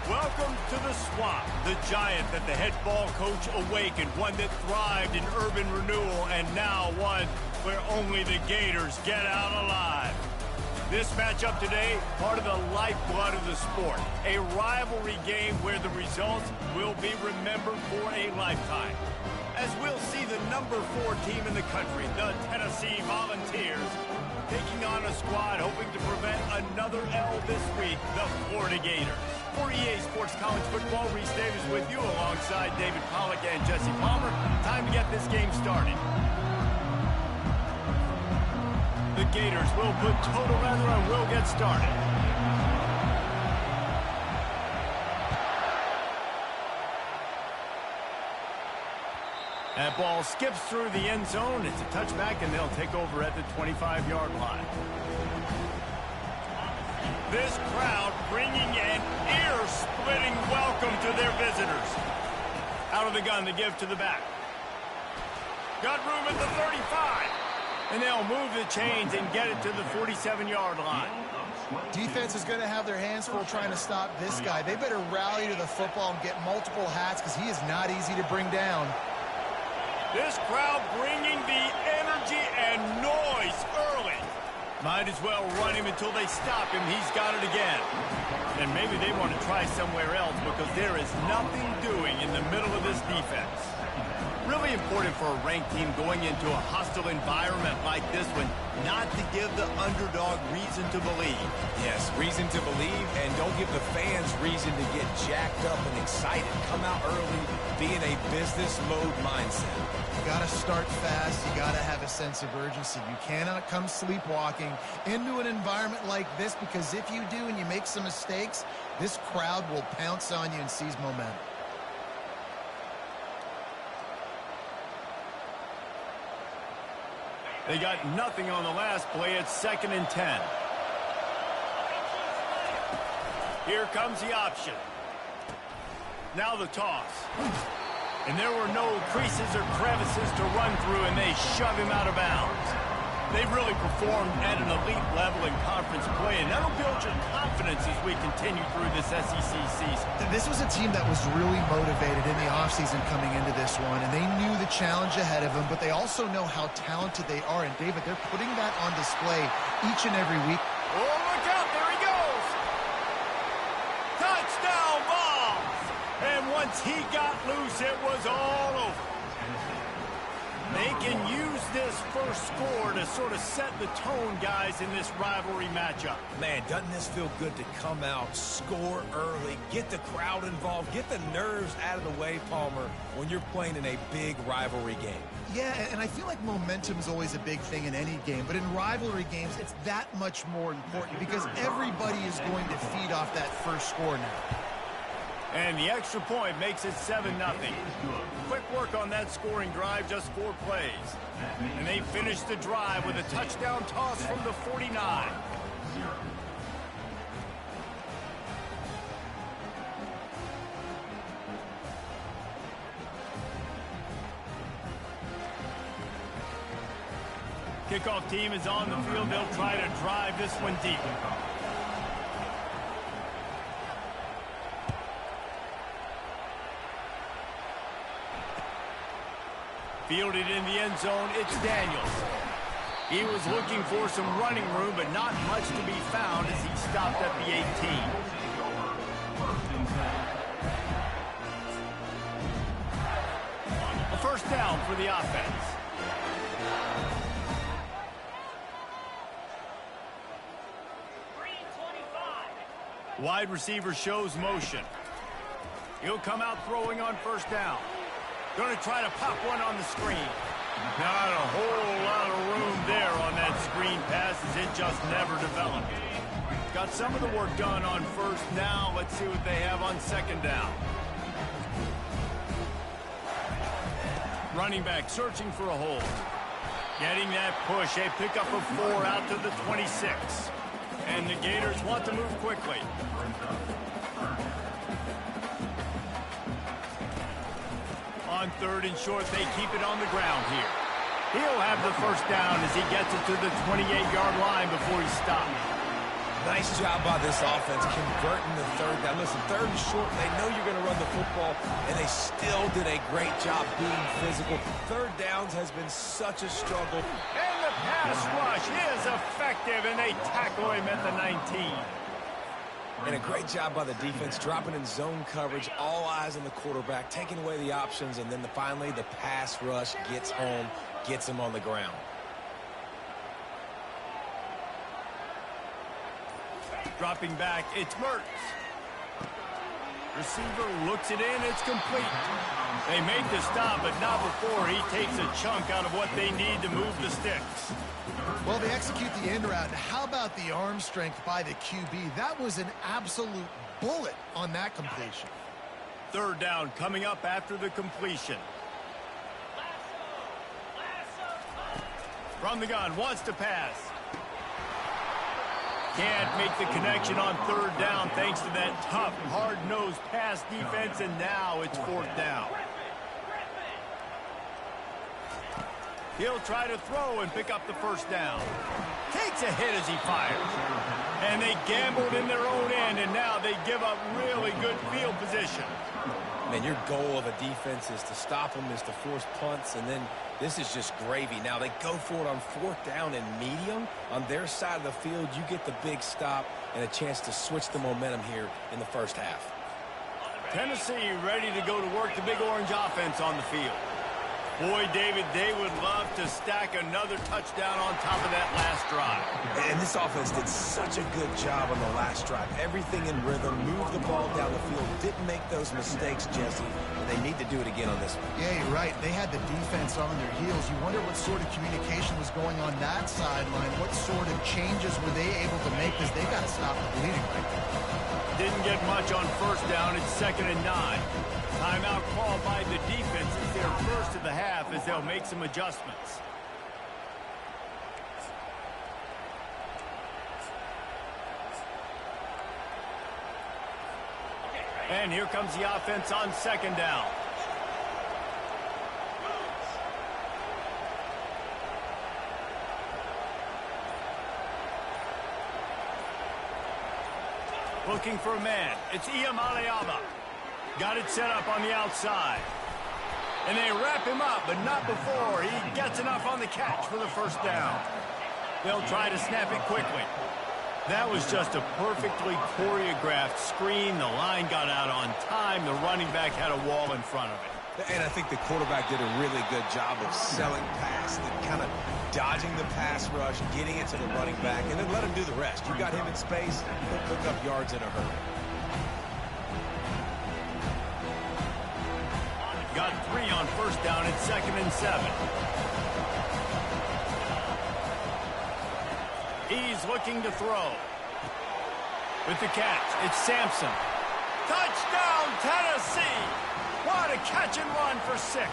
Welcome to the Swamp, the giant that the head ball coach awakened, one that thrived in urban renewal, and now one where only the Gators get out alive. This matchup today, part of the lifeblood of the sport, a rivalry game where the results will be remembered for a lifetime. As we'll see the number 4 team in the country, the Tennessee Volunteers, taking on a squad hoping to prevent another L this week, the Florida Gators. For EA Sports College Football, Reese Davis with you alongside David Pollack and Jesse Palmer. Time to get this game started. The Gators will put total weather and will get started. That ball skips through the end zone. It's a touchback, and they'll take over at the 25-yard line. This crowd bringing an ear-splitting welcome to their visitors. Out of the gun, the give to the back. Got room at the 35. And they'll move the chains and get it to the 47-yard line. Defense is going to have their hands full trying to stop this guy. They better rally to the football and get multiple hats because he is not easy to bring down. This crowd bringing the energy and noise early. Might as well run him until they stop him. He's got it again. And maybe they want to try somewhere else because there is nothing doing in the middle of this defense. Really important for a ranked team going into a hostile environment like this one not to give the underdog reason to believe. Yes, reason to believe, and don't give the fans reason to get jacked up and excited. Come out early, be in a business mode mindset. You got to start fast. You got to have a sense of urgency. You cannot come sleepwalking into an environment like this because if you do and you make some mistakes, this crowd will pounce on you and seize momentum. They got nothing on the last play. It's 2nd and 10. Here comes the option. Now the toss. And there were no creases or crevices to run through, and they shove him out of bounds. They've really performed at an elite level in conference play, and that'll build your confidence as we continue through this SEC season. This was a team that was really motivated in the offseason coming into this one, and they knew the challenge ahead of them, but they also know how talented they are. And, David, they're putting that on display each and every week. Oh, look out. There he goes. Touchdown balls. And once he got loose, it was all over. They can use this first score to sort of set the tone, guys, in this rivalry matchup. Man, doesn't this feel good to come out, score early, get the crowd involved, get the nerves out of the way, Palmer, when you're playing in a big rivalry game? Yeah, and I feel like momentum is always a big thing in any game, but in rivalry games, it's that much more important because everybody is going to feed off that first score now. And the extra point makes it 7-0. Quick work on that scoring drive, just 4 plays. And they finish the drive with a touchdown toss from the 49. Kickoff team is on the field. They'll try to drive this one deep. Fielded in the end zone, it's Daniels. He was looking for some running room, but not much to be found as he stopped at the 18. A first down for the offense. Wide receiver shows motion. He'll come out throwing on first down. Going to try to pop one on the screen. Not a whole lot of room there on that screen pass as it just never developed. Got some of the work done on first. Now let's see what they have on second down. Running back searching for a hole. Getting that push. A pickup of 4 out to the 26. And the Gators want to move quickly. On 3rd and short, they keep it on the ground here. He'll have the first down as he gets it to the 28-yard line before he stops. Nice job by this offense converting the third down. Listen, third and short, they know you're going to run the football, and they still did a great job being physical. Third downs has been such a struggle. And the pass rush is effective, and they tackle him at the 19. And a great job by the defense, dropping in zone coverage, all eyes on the quarterback, taking away the options, and then finally the pass rush gets home, gets him on the ground. Dropping back, it's Mertz. Receiver looks it in, it's complete. They make the stop, but not before he takes a chunk out of what they need to move the sticks. Well, they execute the end route. How about the arm strength by the QB? That was an absolute bullet on that completion. Third down coming up after the completion. From the gun, wants to pass. Can't make the connection on third down thanks to that tough, hard-nosed pass defense, and now it's fourth down. He'll try to throw and pick up the first down. Takes a hit as he fires. And they gambled in their own end, and now they give up really good field position. Man, your goal of a defense is to stop them, is to force punts, and then this is just gravy. Now they go for it on fourth down and medium. On their side of the field, you get the big stop and a chance to switch the momentum here in the first half. Tennessee ready to go to work the Big Orange offense on the field. Boy, David, they would love to stack another touchdown on top of that last drive. And this offense did such a good job on the last drive. Everything in rhythm, moved the ball down the field, didn't make those mistakes, Jesse. But they need to do it again on this one. Yeah, you're right. They had the defense on their heels. You wonder what sort of communication was going on that sideline. What sort of changes were they able to make, because they got to stop the bleeding right there. Didn't get much on first down. It's 2nd and 9. Timeout called by the defense. It's their first of the half as they'll make some adjustments. And here comes the offense on 2nd down. Looking for a man. It's Iyamaleava. Got it set up on the outside. And they wrap him up, but not before he gets enough on the catch for the first down. They'll try to snap it quickly. That was just a perfectly choreographed screen. The line got out on time. The running back had a wall in front of it. And I think the quarterback did a really good job of selling past and kind of dodging the pass rush, getting it to the running back, and then let him do the rest. You got him in space, he'll pick up yards in a hurry. Got 3 on first down. It's 2nd and 7. He's looking to throw. With the catch, it's Sampson. Touchdown, Tennessee! What a catch and run for 6.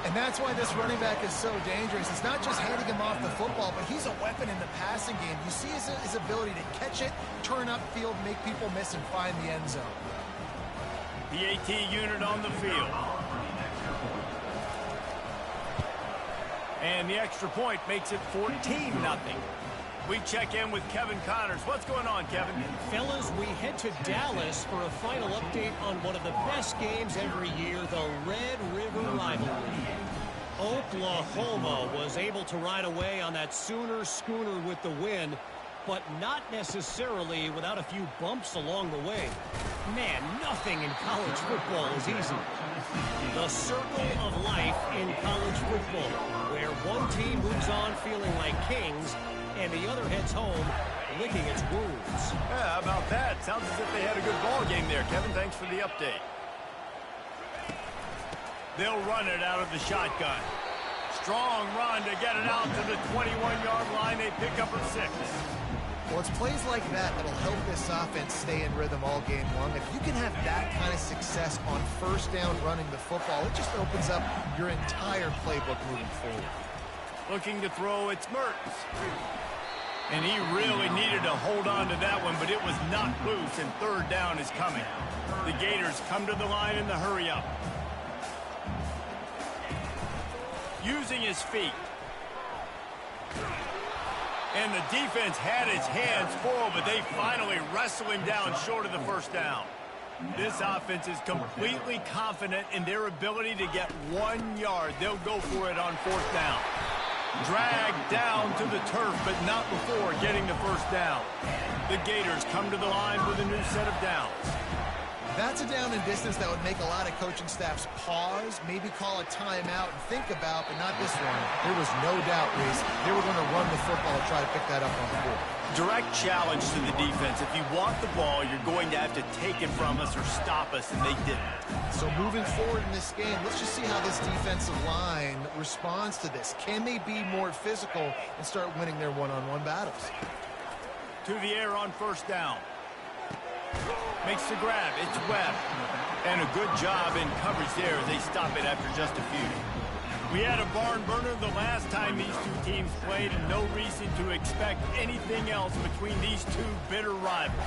And that's why this running back is so dangerous. It's not just handing him off the football, but he's a weapon in the passing game. You see his ability to catch it, turn upfield, make people miss, and find the end zone. The AT unit on the field. And the extra point makes it 14-0. We check in with Kevin Connors. What's going on, Kevin? Fellas, we head to Dallas for a final update on one of the best games every year, the Red River Rivalry. Oklahoma was able to ride away on that Sooner schooner with the win, but not necessarily without a few bumps along the way. Man, nothing in college football is easy. The circle of life in college football, where one team moves on feeling like kings and the other heads home licking its wounds. Yeah, how about that? Sounds as if they had a good ball game there, Kevin. Thanks for the update. They'll run it out of the shotgun. Strong run to get it out to the 21-yard line. They pick up a 6. Well, it's plays like that that'll help this offense stay in rhythm all game long. If you can have that kind of success on first down running the football, it just opens up your entire playbook moving forward. Looking to throw, it's Mertz. And he really needed to hold on to that one, but it was knocked loose, and third down is coming. The Gators come to the line in the hurry-up. Using his feet. And the defense had its hands full, but they finally wrestle him down short of the first down. This offense is completely confident in their ability to get 1 yard. They'll go for it on fourth down. Dragged down to the turf, but not before getting the first down. The Gators come to the line with a new set of downs. That's a down and distance that would make a lot of coaching staffs pause, maybe call a timeout and think about, but not this one. There was no doubt, Reese, they were going to run the football and try to pick that up on the board. Direct challenge to the defense. If you want the ball, you're going to have to take it from us or stop us, and they didn't. So moving forward in this game, let's just see how this defensive line responds to this. Can they be more physical and start winning their one-on-one battles? To the air on first down. Makes the grab. It's Webb. And a good job in coverage there as they stop it after just a few. We had a barn burner the last time these two teams played, and no reason to expect anything else between these two bitter rivals.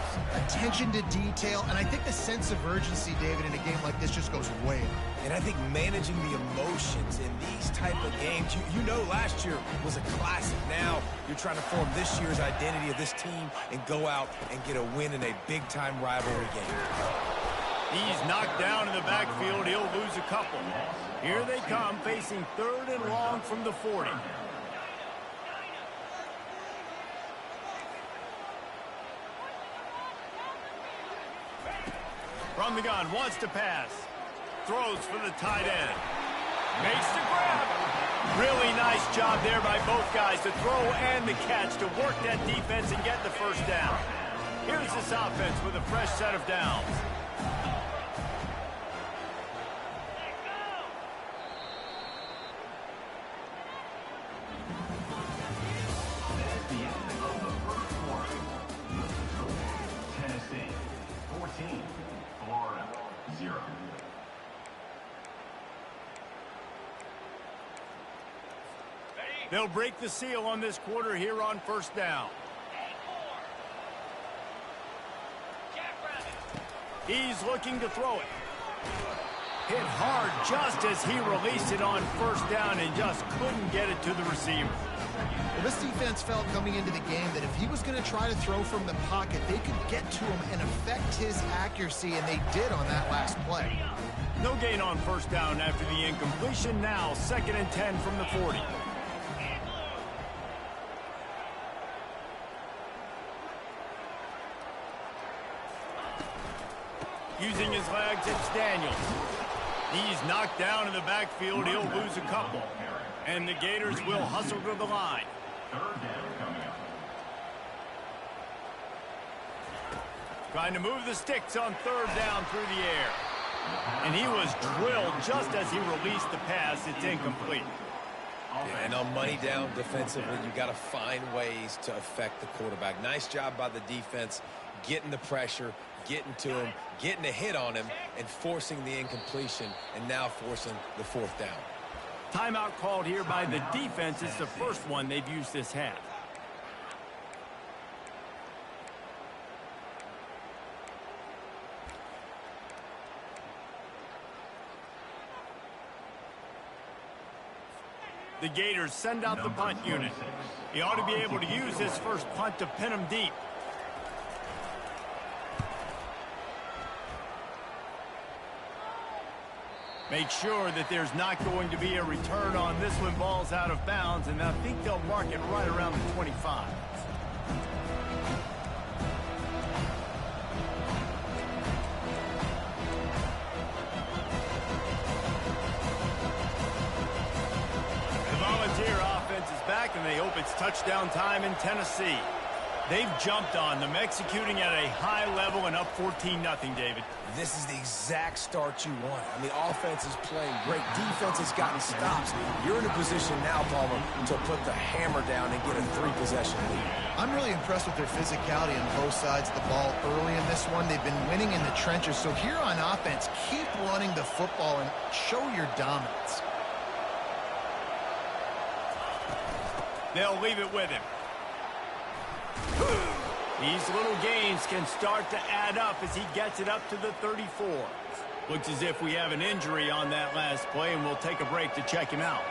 Attention to detail, and I think the sense of urgency, David, in a game like this just goes way up. And I think managing the emotions in these type of games, you know last year was a classic. Now you're trying to form this year's identity of this team and go out and get a win in a big-time rivalry game. He's knocked down in the backfield. He'll lose a couple. Here they come, facing 3rd and long from the 40. From the gun, wants to pass. Throws for the tight end. Makes the grab. Really nice job there by both guys to throw and the catch to work that defense and get the first down. Here's this offense with a fresh set of downs. They'll break the seal on this quarter here on first down. He's looking to throw it. Hit hard just as he released it on first down and just couldn't get it to the receiver. Well, this defense felt coming into the game that if he was going to try to throw from the pocket, they could get to him and affect his accuracy, and they did on that last play. No gain on first down after the incompletion. Now 2nd and 10 from the 40. Using his legs, it's Daniels. He's knocked down in the backfield. He'll lose a couple. And the Gators will hustle to the line. Trying to move the sticks on 3rd down through the air. And he was drilled just as he released the pass. It's incomplete. Yeah, and on money down defensively, you got to find ways to affect the quarterback. Nice job by the defense, getting the pressure, getting to him, getting a hit on him, and forcing the incompletion, and now forcing the 4th down. Timeout called here by the defense. It's the first one they've used this half. The Gators send out the punt unit. He ought to be able to use his first punt to pin him deep. Make sure that there's not going to be a return on this when ball's out of bounds, and I think they'll mark it right around the 25. The Volunteer offense is back, and they hope it's touchdown time in Tennessee. They've jumped on them, executing at a high level and up 14-0, David. This is the exact start you want. I mean, offense is playing great. Defense has gotten stops. You're in a position now, Palmer, to put the hammer down and get a 3-possession lead. I'm really impressed with their physicality on both sides of the ball early in this one. They've been winning in the trenches. So here on offense, keep running the football and show your dominance. They'll leave it with him. These little gains can start to add up as he gets it up to the 34. Looks as if we have an injury on that last play, and we'll take a break to check him out.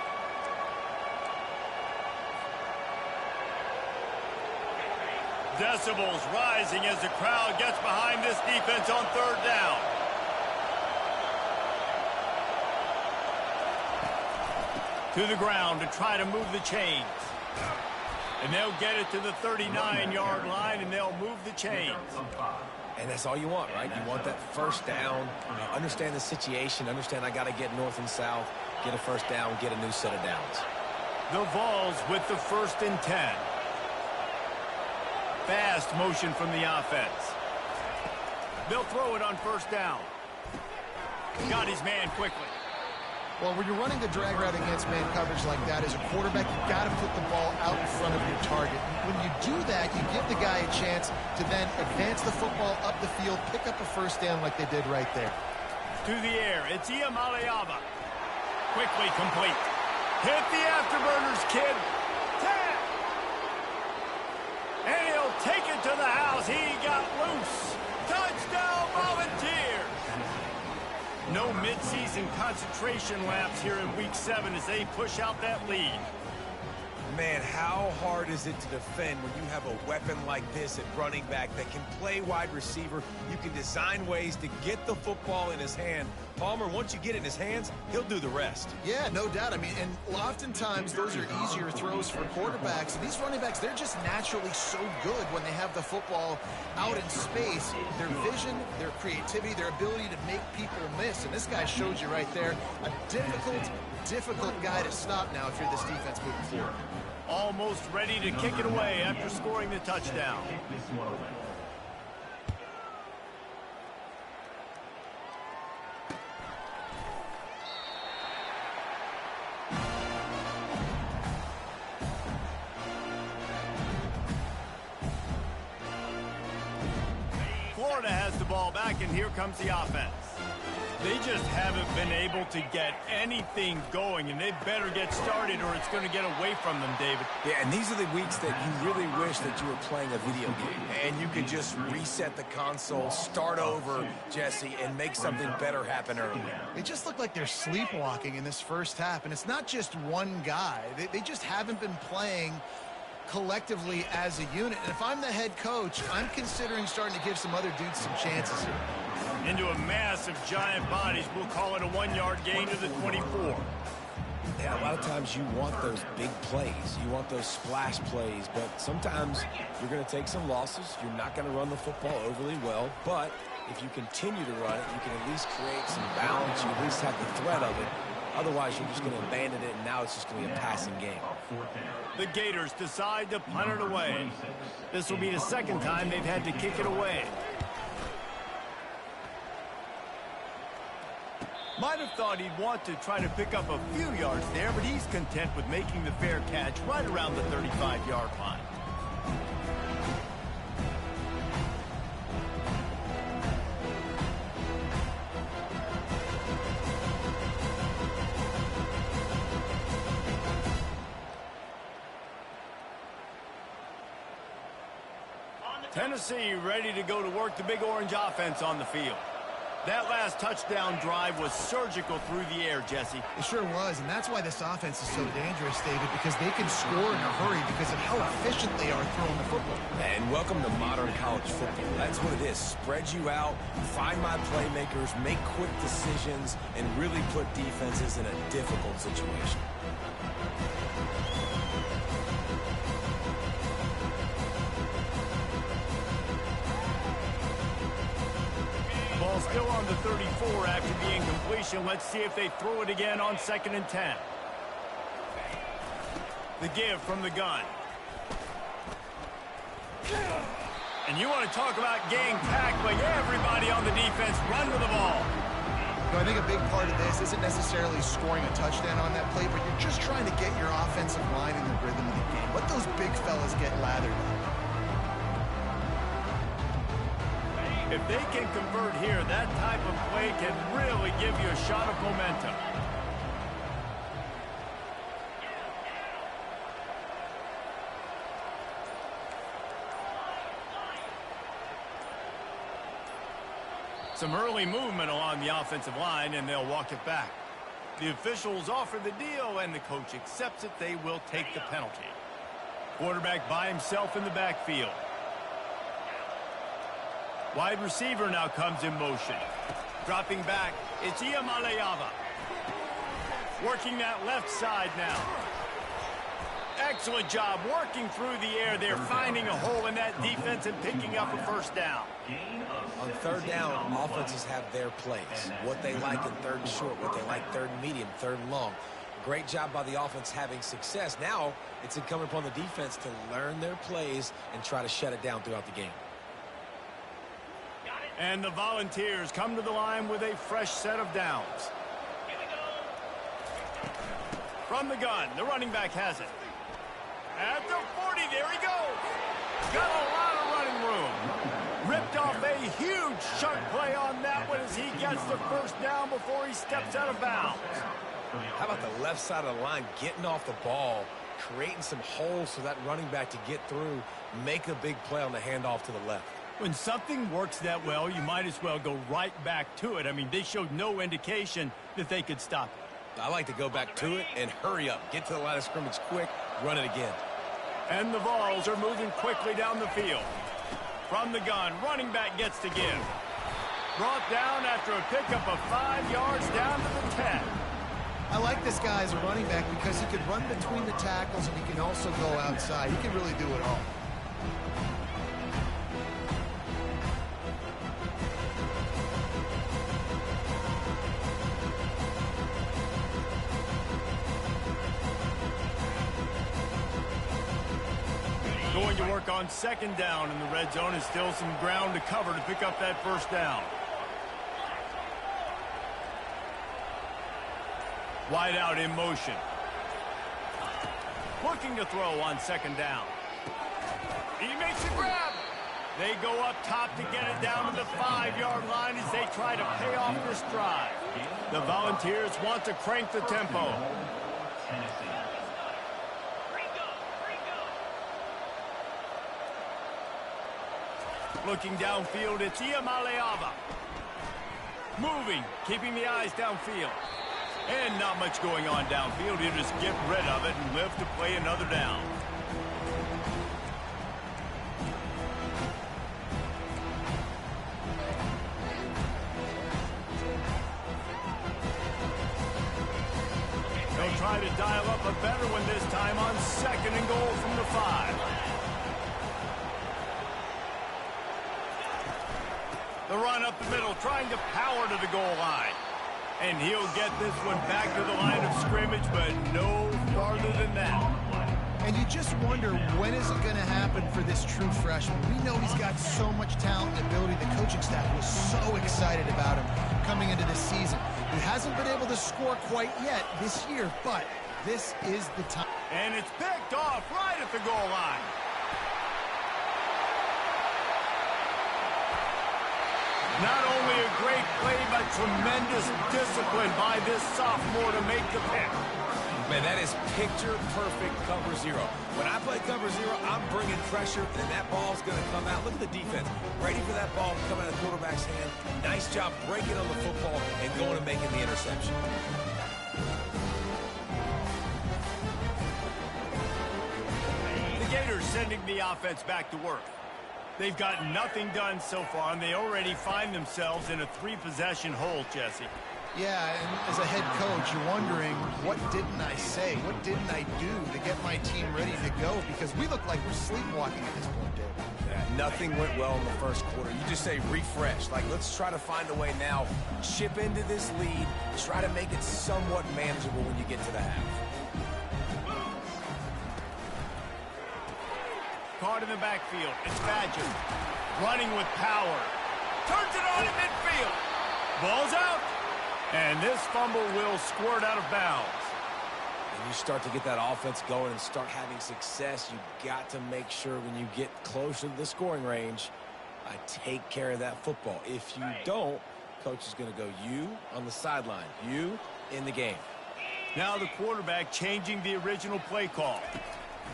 decibels rising as the crowd gets behind this defense on third down. To the ground to try to move the chains. And they'll get it to the 39-yard line, and they'll move the chains. And that's all you want, right? You want that first down. Understand the situation. Understand I got to get north and south, get a first down, get a new set of downs. The Vols with the 1st and 10. Fast motion from the offense. They'll throw it on first down. Got his man quickly. Well, when you're running the drag route against man coverage like that as a quarterback, you got to put the ball out in front of your target. When you do that, you give the guy a chance to then advance the football up the field, pick up a first down like they did right there. To the air, it's Iamaleava. Quickly complete. Hit the afterburners, kid. 10. And he'll take it to the house. He got loose. Touchdown, Volunteers. No mid-season concentration laps here in Week 7 as they push out that lead. Man, how hard is it to defend when you have a weapon like this at running back that can play wide receiver? You can design ways to get the football in his hand. Palmer, once you get it in his hands, he'll do the rest. Yeah, no doubt. I mean, and oftentimes those are easier throws for quarterbacks. And these running backs, they're just naturally so good when they have the football out in space. Their vision, their creativity, their ability to make people miss. And this guy showed you right there, a difficult guy to stop now if you're this defense moving forward. Almost ready to kick it away after scoring the touchdown. Florida has the ball back, and here comes the offense. They just haven't been able to get anything going, and they better get started or it's going to get away from them, David. Yeah, and these are the weeks that you really wish that you were playing a video game. And you could just reset the console, start over, Jesse, and make something better happen early. They just look like they're sleepwalking in this first half, and it's not just one guy. They just haven't been playing collectively as a unit. And if I'm the head coach, I'm considering starting to give some other dudes some chances here. Into a mass of giant bodies. We'll call it a 1-yard gain to the 24. Yeah, a lot of times you want those big plays. You want those splash plays, but sometimes you're going to take some losses. You're not going to run the football overly well, but if you continue to run it, you can at least create some balance. You at least have the threat of it. Otherwise, you're just going to abandon it, and now it's just going to be a passing game. The Gators decide to punt it away. This will be the second time they've had to kick it away. Might have thought he'd want to try to pick up a few yards there, but he's content with making the fair catch right around the 35-yard line. Tennessee ready to go to work the Big Orange offense on the field. That last touchdown drive was surgical through the air, Jesse. It sure was, and that's why this offense is so dangerous, David, because they can score in a hurry because of how efficient they are throwing the football. And welcome to modern college football. That's what it is. Spread you out, find my playmakers, make quick decisions, and really put defenses in a difficult situation. Ball still on the 34 after the incompletion. Let's see if they throw it again on 2nd and 10. The give from the gun. And you want to talk about gang tackling. Everybody on the defense run to the ball. I think a big part of this isn't necessarily scoring a touchdown on that play, but you're just trying to get your offensive line in the rhythm of the game. Let those big fellas get lathered up. If they can convert here, that type of play can really give you a shot of momentum. Some early movement along the offensive line, and they'll walk it back. The officials offer the deal, and the coach accepts it. They will take the penalty. Quarterback by himself in the backfield. Wide receiver now comes in motion. Dropping back, it's Iamaleava. Working that left side now. Excellent job working through the air there, finding a hole in that defense and picking up a first down. On third down, offenses have their plays. What they like in third and short, what they like third and medium, third and long. Great job by the offense having success. Now it's incumbent upon the defense to learn their plays and try to shut it down throughout the game. And the Volunteers come to the line with a fresh set of downs. From the gun, the running back has it. At the 40, there he goes. Got a lot of running room. Ripped off a huge chunk play on that one as he gets the first down before he steps out of bounds. How about the left side of the line getting off the ball, creating some holes for that running back to get through, make a big play on the handoff to the left. When something works that well, you might as well go right back to it. I mean, they showed no indication that they could stop it. I like to go back to it and hurry up. Get to the line of scrimmage quick, run it again. And the Vols are moving quickly down the field. From the gun, running back gets to give. Brought down after a pickup of 5 yards down to the 10. I like this guy as a running back because he could run between the tackles and he can also go outside. He can really do it all. Going to work on second down in the red zone, and still some ground to cover to pick up that first down. Wide out in motion. Looking to throw on second down. He makes a grab. They go up top to get it down to the 5-yard line as they try to pay off this drive. The Volunteers want to crank the tempo. Looking downfield, it's Iamaleava. Moving, keeping the eyes downfield. And not much going on downfield. He'll just get rid of it and live to play another down. They'll try to dial up a better one this time on second and goal from the 5. The run up the middle, trying to power to the goal line. And he'll get this one back to the line of scrimmage, but no farther than that. And you just wonder, when is it going to happen for this true freshman? We know he's got so much talent and ability. The coaching staff was so excited about him coming into this season. He hasn't been able to score quite yet this year, but this is the time. And it's picked off right at the goal line. Not only a great play, but tremendous discipline by this sophomore to make the pick. Man, that is picture-perfect cover zero. When I play cover zero, I'm bringing pressure, and that ball's going to come out. Look at the defense. Ready for that ball to come out of the quarterback's hand. Nice job breaking on the football and going and making the interception. The Gators sending the offense back to work. They've got nothing done so far, and they already find themselves in a 3-possession hole, Jesse. Yeah, and as a head coach, you're wondering, what didn't I say? What didn't I do to get my team ready to go? Because we look like we're sleepwalking at this point, Dave. Yeah, nothing went well in the first quarter. You just say refresh. Like, let's try to find a way now. Chip into this lead. Try to make it somewhat manageable when you get to the half. Caught in the backfield. It's Badger. Running with power. Turns it on in midfield. Ball's out. And this fumble will squirt out of bounds. When you start to get that offense going and start having success, you got to make sure when you get closer to the scoring range, I take care of that football. If you don't, coach is going to go you on the sideline, you in the game. Now the quarterback changing the original play call.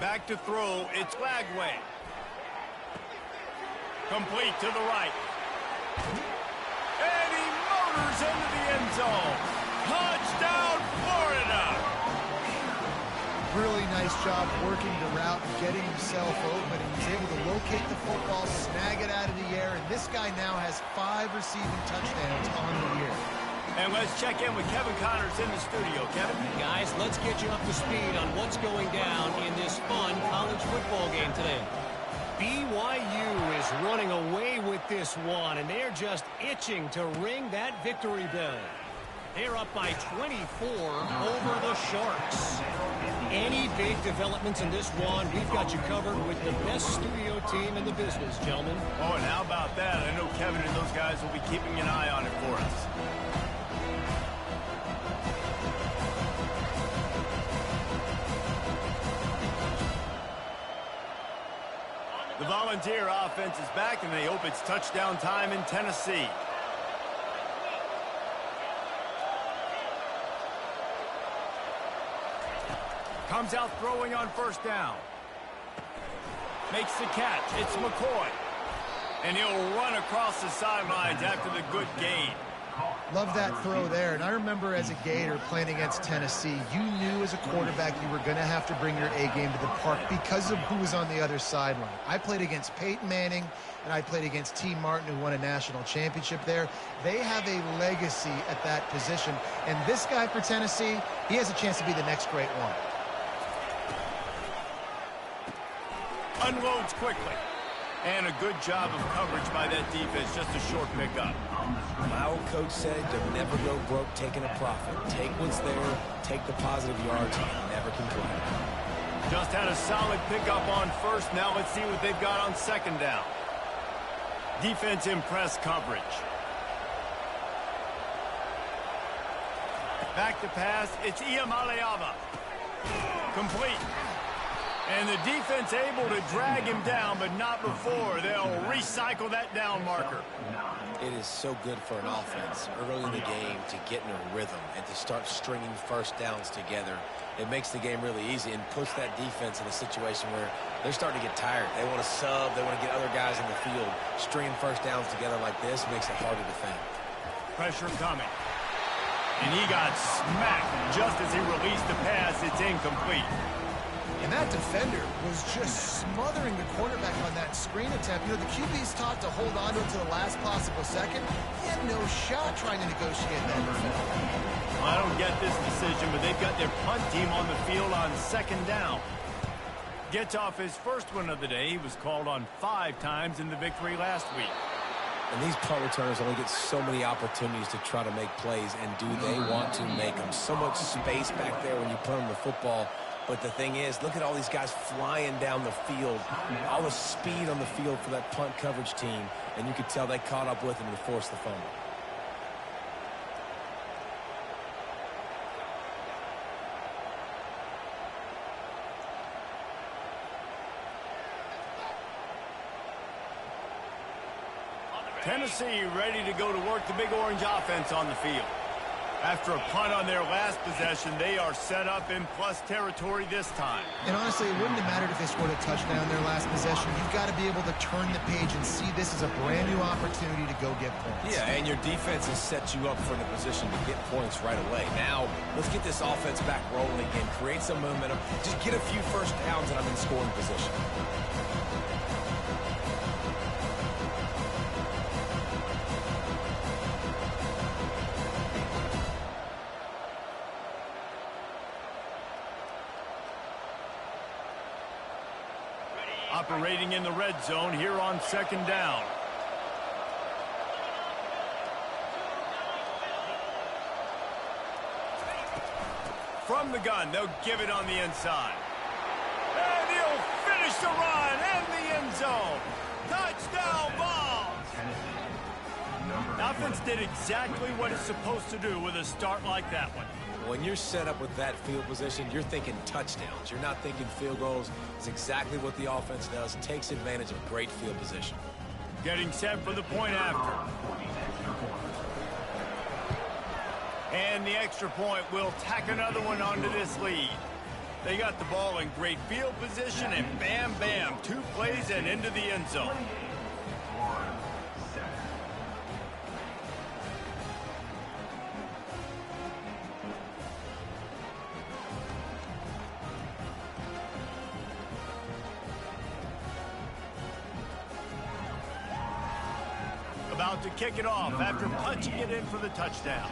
Back to throw, it's Lagway. Complete to the right. And he motors into the end zone. Touchdown, Florida! Really nice job working the route and getting himself open. And he's able to locate the football, snag it out of the air, and this guy now has 5 receiving touchdowns on the year. And let's check in with Kevin Connors in the studio. Kevin? Guys, let's get you up to speed on what's going down in this fun college football game today. BYU is running away with this one, and they're just itching to ring that victory bell. They're up by 24 over the Sharks. Any big developments in this one, we've got you covered with the best studio team in the business, gentlemen. Oh, and how about that? I know Kevin and those guys will be keeping an eye on it for us. The Volunteer offense is back, and they hope it's touchdown time in Tennessee. Comes out throwing on first down. Makes the catch. It's McCoy. And he'll run across the sidelines after the good gain. Love that throw there. And I remember as a Gator playing against Tennessee, you knew as a quarterback you were going to have to bring your A game to the park because of who was on the other sideline. I played against Peyton Manning, and I played against T. Martin, who won a national championship there. They have a legacy at that position. And this guy for Tennessee, he has a chance to be the next great one. Unloads quickly. And a good job of coverage by that defense. Just a short pickup. My old coach said to never go broke taking a profit. Take what's there, take the positive yards, never complain. Just had a solid pickup on first. Now let's see what they've got on second down. Defense in press coverage. Back to pass. It's Iamaleava. Complete. And the defense able to drag him down, but not before. They'll recycle that down marker. It is so good for an offense early in the game to get in a rhythm and to start stringing first downs together. It makes the game really easy and puts that defense in a situation where they're starting to get tired. They want to sub. They want to get other guys in the field. Stringing first downs together like this makes it harder to defend. Pressure coming. And he got smacked just as he released the pass. It's incomplete. And that defender was just smothering the quarterback on that screen attempt. You know, the QB's taught to hold on to it to the last possible second. He had no shot trying to negotiate that defender. Well, I don't get this decision, but they've got their punt team on the field on second down. Gets off his first one of the day. He was called on 5 times in the victory last week. And these punt returners only get so many opportunities to try to make plays, and do they want to make them? So much space back there when you put them the football. But the thing is, look at all these guys flying down the field, all the speed on the field for that punt coverage team, and you could tell they caught up with him to force the fumble. Tennessee ready to go to work the Big Orange offense on the field. After a punt on their last possession, they are set up in plus territory this time. And honestly, it wouldn't have mattered if they scored a touchdown their last possession. You've got to be able to turn the page and see this as a brand new opportunity to go get points. Yeah, and your defense has set you up for the position to get points right away. Now, let's get this offense back rolling again, create some momentum, just get a few first downs and I'm in scoring position. Operating in the red zone here on second down. From the gun, they'll give it on the inside. And he'll finish the run and the end zone. Touchdown ball. Offense did exactly what it's supposed to do with a start like that one. When you're set up with that field position, you're thinking touchdowns. You're not thinking field goals. It's exactly what the offense does. Takes advantage of great field position. Getting set for the point after. And the extra point will tack another one onto this lead. They got the ball in great field position, and bam, bam, 2 plays and into the end zone. About to kick it off after punching it in for the touchdown.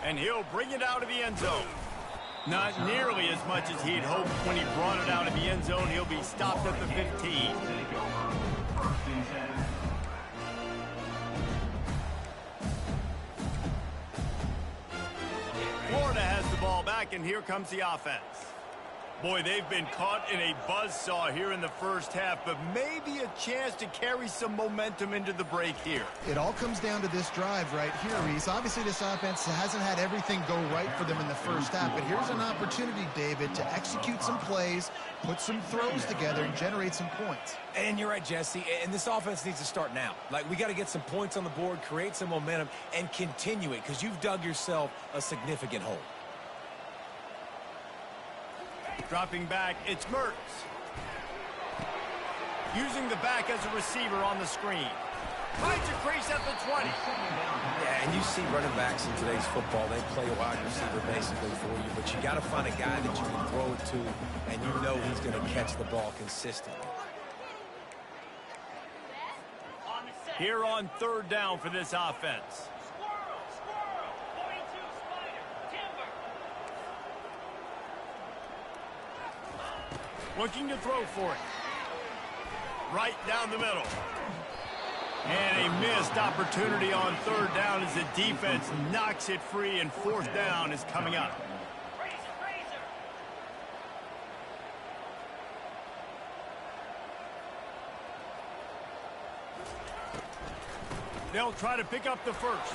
And he'll bring it out of the end zone. Not nearly as much as he'd hoped when he brought it out of the end zone. He'll be stopped at the 15. Florida has the ball back, and here comes the offense. Boy, they've been caught in a buzzsaw here in the first half, but maybe a chance to carry some momentum into the break here. It all comes down to this drive right here, Reese. Obviously, this offense hasn't had everything go right for them in the first half, but here's an opportunity, David, to execute some plays, put some throws together, and generate some points. And you're right, Jesse, and this offense needs to start now. Like, we got to get some points on the board, create some momentum, and continue it, because you've dug yourself a significant hole. Dropping back, it's Mertz. Using the back as a receiver on the screen. Finds a crease at the 20. Yeah, and you see running backs in today's football, they play a wide receiver basically for you, but you got to find a guy that you can throw it to, and you know he's going to catch the ball consistently. Here on third down for this offense. Looking to throw for it. Right down the middle. And a missed opportunity on third down as the defense knocks it free, and fourth down is coming up. They'll try to pick up the first.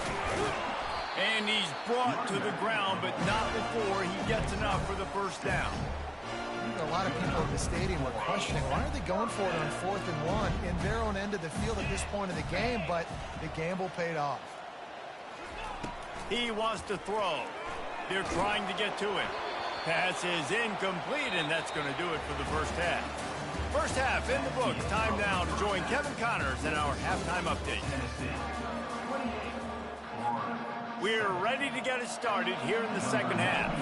And he's brought to the ground, but not before he gets enough for the first down. A lot of people in the stadium were questioning, why are they going for it on 4th and 1 in their own end of the field at this point of the game, but the gamble paid off. He wants to throw. They're trying to get to it. Pass is incomplete, and that's going to do it for the first half. First half in the books. Time now to join Kevin Connors in our halftime update. We're ready to get it started here in the second half.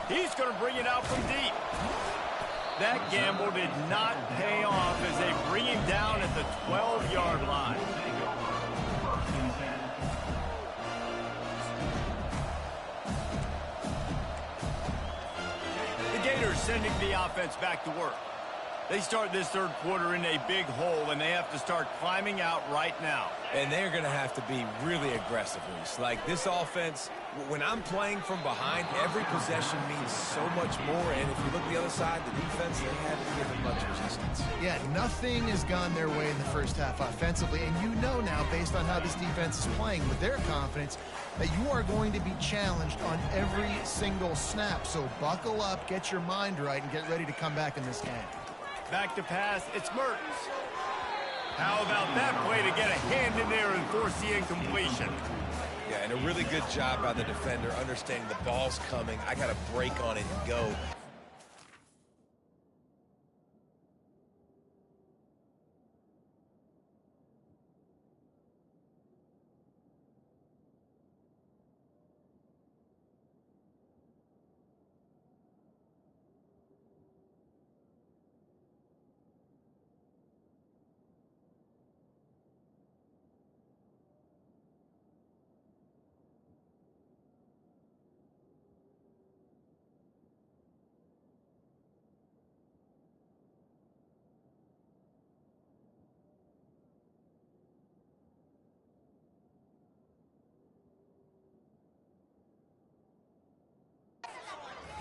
He's going to bring it out from deep. That gamble did not pay off as they bring him down at the 12-yard line. The Gators sending the offense back to work. They start this third quarter in a big hole, and they have to start climbing out right now. And they're going to have to be really aggressive, Reese. Like, this offense, when I'm playing from behind, every possession means so much more. And if you look at the other side, the defense, they haven't given much resistance. Yeah, nothing has gone their way in the first half offensively. And you know now, based on how this defense is playing with their confidence, that you are going to be challenged on every single snap. So buckle up, get your mind right, and get ready to come back in this game. Back to pass, it's Mertz. How about that play to get a hand in there and force the incompletion? Yeah, and a really good job by the defender, understanding the ball's coming. I got to break on it and go.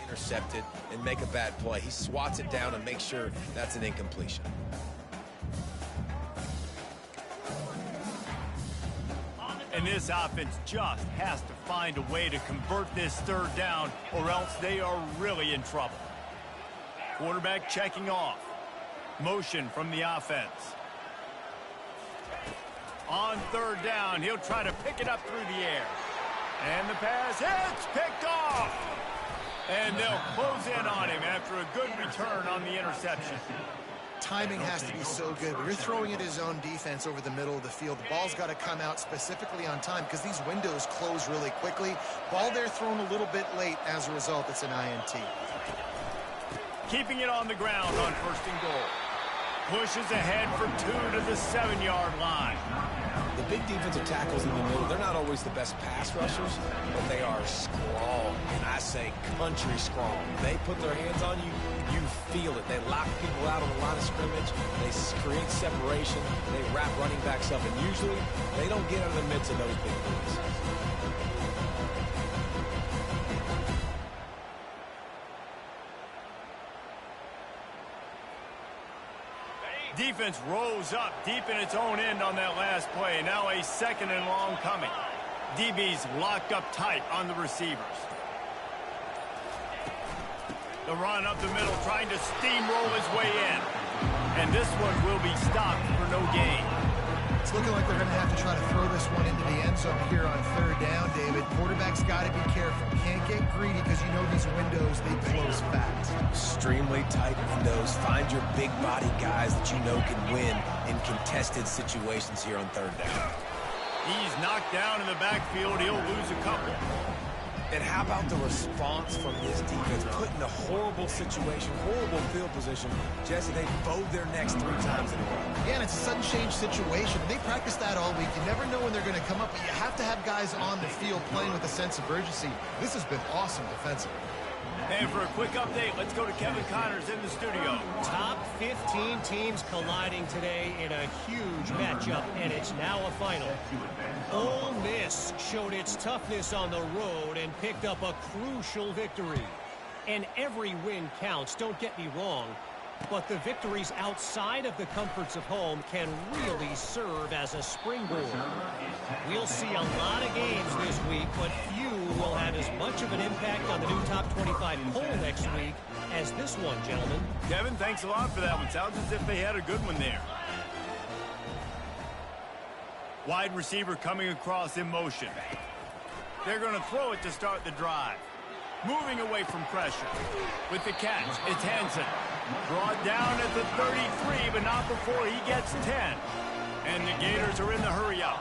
Intercepted and make a bad play. He swats it down and makes sure that's an incompletion. And this offense just has to find a way to convert this third down, or else they are really in trouble. Quarterback checking off. Motion from the offense. On third down, he'll try to pick it up through the air. And the pass hits, picked off. And they'll close in on him after a good return on the interception. Timing has to be so good. You're throwing at his own defense over the middle of the field. The ball's got to come out specifically on time because these windows close really quickly. Ball there thrown a little bit late. As a result, it's an INT. Keeping it on the ground on 1st and goal. Pushes ahead for 2 to the 7-yard line. The big defensive tackles in the middle, they're not always the best pass rushers, but they are strong, and I say country strong. They put their hands on you, you feel it. They lock people out on the line of scrimmage. They create separation. They wrap running backs up, and usually they don't get out of the midst of those big boys. Defense rose up deep in its own end on that last play. Now a 2nd and long coming. DB's locked up tight on the receivers. The run up the middle, trying to steamroll his way in. And this one will be stopped for no gain. It's looking like they're going to have to try to throw this one into the end zone here on 3rd down, David. Quarterback's got to be careful. Can't get greedy because you know these windows, they close fast. Extremely tight windows. Find your big body guys that you know can win in contested situations here on 3rd down. He's knocked down in the backfield. He'll lose a couple. And how about the response from this defense? Put in a horrible situation, horrible field position. Jesse, they bowed their necks 3 times in a row. Yeah, and it's a sudden change situation. They practice that all week. You never know when they're going to come up, but you have to have guys on the field playing with a sense of urgency. This has been awesome defensively. And for a quick update, let's go to Kevin Connors in the studio. Top 15 teams colliding today in a huge matchup, and it's now a final. Ole Miss showed its toughness on the road and picked up a crucial victory. And every win counts, don't get me wrong, but the victories outside of the comforts of home can really serve as a springboard. We'll see a lot of games this week, but few will have as much of an impact on the new top 25 poll next week as this one, gentlemen. Kevin, thanks a lot for that one. Sounds as if they had a good one there. Wide receiver coming across in motion. They're going to throw it to start the drive. Moving away from pressure. With the catch, it's Hansen. Brought down at the 33, but not before he gets 10. And the Gators are in the hurry out.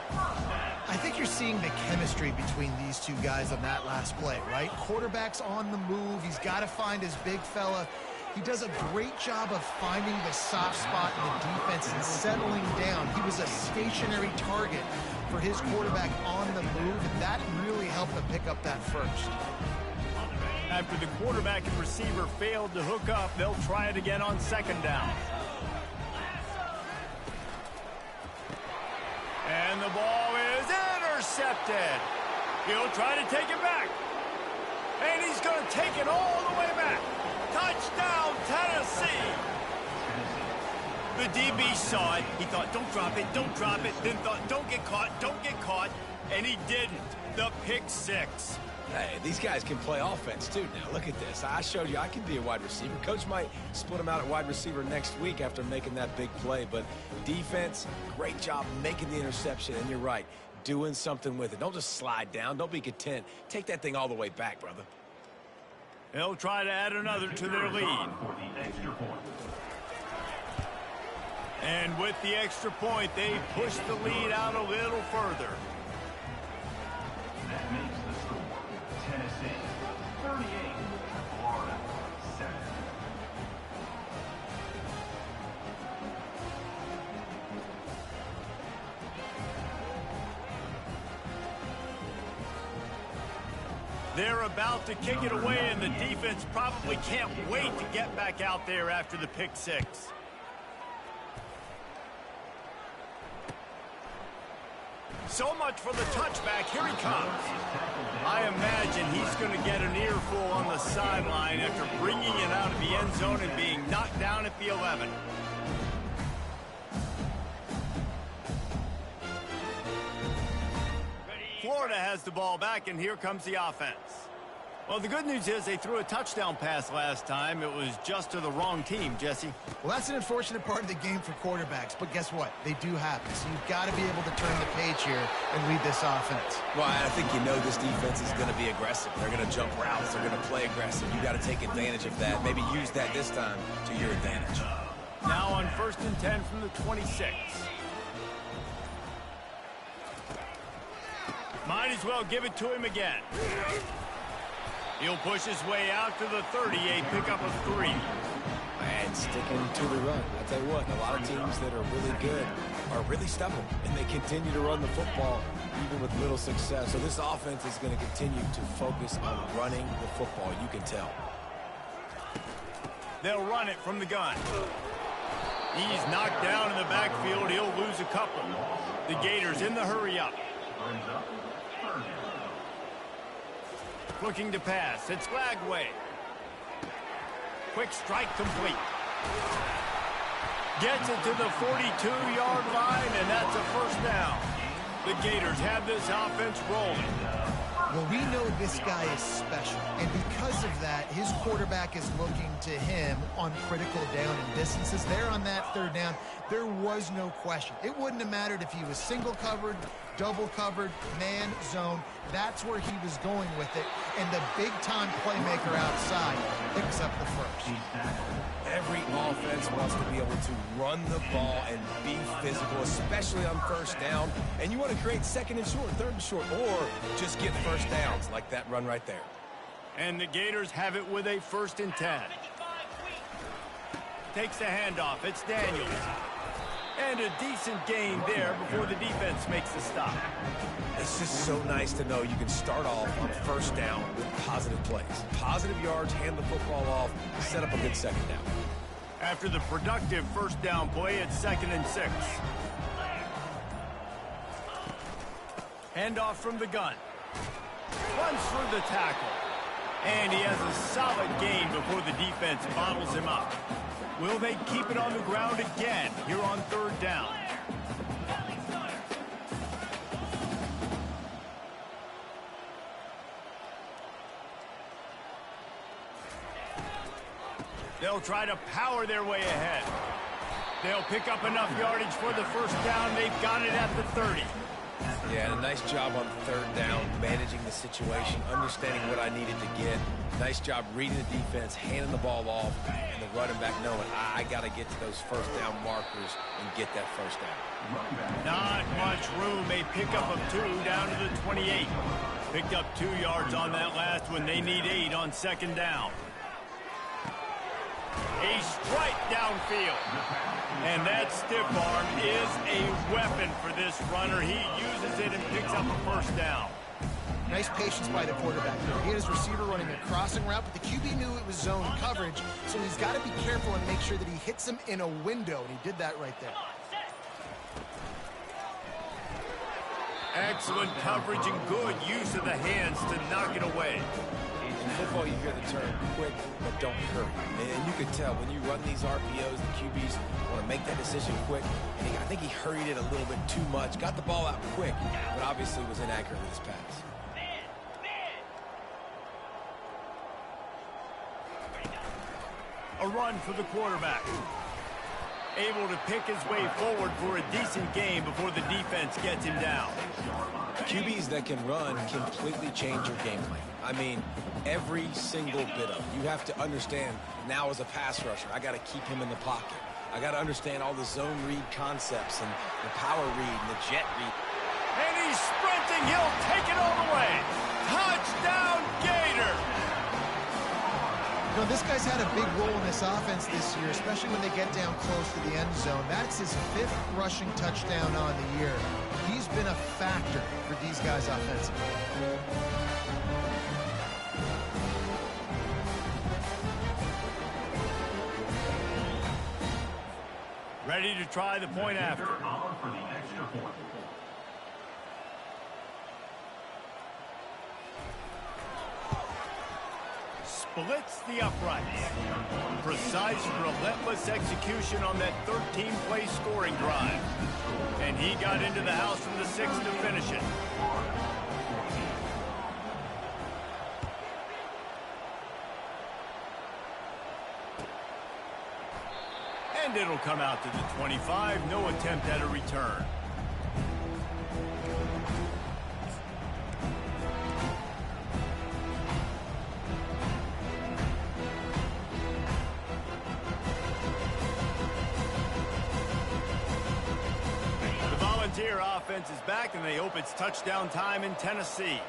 I think you're seeing the chemistry between these two guys on that last play, right? Quarterback's on the move. He's got to find his big fella. He does a great job of finding the soft spot in the defense and settling down. He was a stationary target for his quarterback on the move, and that really helped him pick up that first. After the quarterback and receiver failed to hook up, they'll try it again on 2nd down. And the ball is intercepted. He'll try to take it back. And he's going to take it all the way back. Touchdown, Tennessee. The DB saw it. He thought, don't drop it, don't drop it. Then thought, don't get caught, don't get caught. And he didn't. The pick 6. Hey, these guys can play offense, too. Now, look at this. I showed you I can be a wide receiver. Coach might split him out at wide receiver next week after making that big play. But defense, great job making the interception. And you're right, doing something with it. Don't just slide down. Don't be content. Take that thing all the way back, brother. They'll try to add another to their lead. And with the extra point, they push the lead out a little further. That makes the score Tennessee 38, Florida 7. They're about to kick it away, and the defense probably can't wait to get back out there after the pick 6. So much for the touchback. Here he comes. I imagine he's going to get an earful on the sideline after bringing it out of the end zone and being knocked down at the 11. Florida has the ball back, and here comes the offense. Well, the good news is they threw a touchdown pass last time. It was just to the wrong team, Jesse. Well, that's an unfortunate part of the game for quarterbacks, but guess what? They do happen. So you've got to be able to turn the page here and lead this offense. Well, I think you know this defense is going to be aggressive. They're going to jump routes. They're going to play aggressive. You got to take advantage of that. Maybe use that this time to your advantage. Now on 1st and 10 from the 26. Might as well give it to him again. He'll push his way out to the 38, pick up a 3. And sticking to the run. I'll tell you what, a lot of teams that are really good are really stubborn, and they continue to run the football even with little success. So this offense is going to continue to focus on running the football, you can tell. They'll run it from the gun. He's knocked down in the backfield. He'll lose a couple. The Gators in the hurry up. Looking to pass. It's Lagway. Quick strike complete. Gets it to the 42-yard line, and that's a first down. The Gators have this offense rolling. Well, we know this guy is special, and because of that, his quarterback is looking to him on critical down and distances. There on that 3rd down, there was no question. It wouldn't have mattered if he was single covered, double covered, man, zone. That's where he was going with it, and the big-time playmaker outside picks up the first. Every offense wants to be able to run the ball and be physical, especially on 1st down. And you want to create 2nd and short, 3rd and short, or just get first downs like that run right there. And the Gators have it with a 1st and 10. Takes the handoff. It's Daniels. And a decent gain there before the defense makes the stop. It's just so nice to know you can start off on 1st down with positive plays. Positive yards, hand the football off, set up a good 2nd down. After the productive 1st down play, it's 2nd and 6. Handoff from the gun. Runs through the tackle. And he has a solid gain before the defense bottles him up. Will they keep it on the ground again here on 3rd down? They'll try to power their way ahead. They'll pick up enough yardage for the 1st down. They've got it at the 30. Yeah, and a nice job on 3rd down, managing the situation, understanding what I needed to get. Nice job reading the defense, handing the ball off, and the running back knowing I got to get to those 1st down markers and get that 1st down. Not much room. A pickup of 2 down to the 28. Picked up 2 yards on that last one. They need 8 on 2nd down. A strike downfield. And that stiff arm is a weapon for this runner. He uses it and picks up a 1st down. Nice patience by the quarterback there. He had his receiver running a crossing route, but the QB knew it was zone coverage, so he's got to be careful and make sure that he hits him in a window, and he did that right there. Excellent coverage and good use of the hands to knock it away. In football, you hear the term quick, but don't hurry. And you can tell when you run these RPOs, the QBs want to make that decision quick. And I think he hurried it a little bit too much. Got the ball out quick, but obviously was inaccurate with his pass. A run for the quarterback. Able to pick his way forward for a decent game before the defense gets him down. QBs that can run completely change your game plan. I mean, every single bit of it. You have to understand, now as a pass rusher, I got to keep him in the pocket. I got to understand all the zone read concepts and the power read and the jet read. And he's sprinting. He'll take it all the way. Touchdown, Gator! You know, this guy's had a big role in this offense this year, especially when they get down close to the end zone. That's his 5th rushing touchdown on the year. He's been a factor for these guys offensively. Ready to try the point after. For the extra point. Splits the uprights. Precise, relentless execution on that 13-play scoring drive. And he got into the house from the 6 to finish it. And it'll come out to the 25. No attempt at a return. one's here. Offense is back, and they hope it's touchdown time in Tennessee.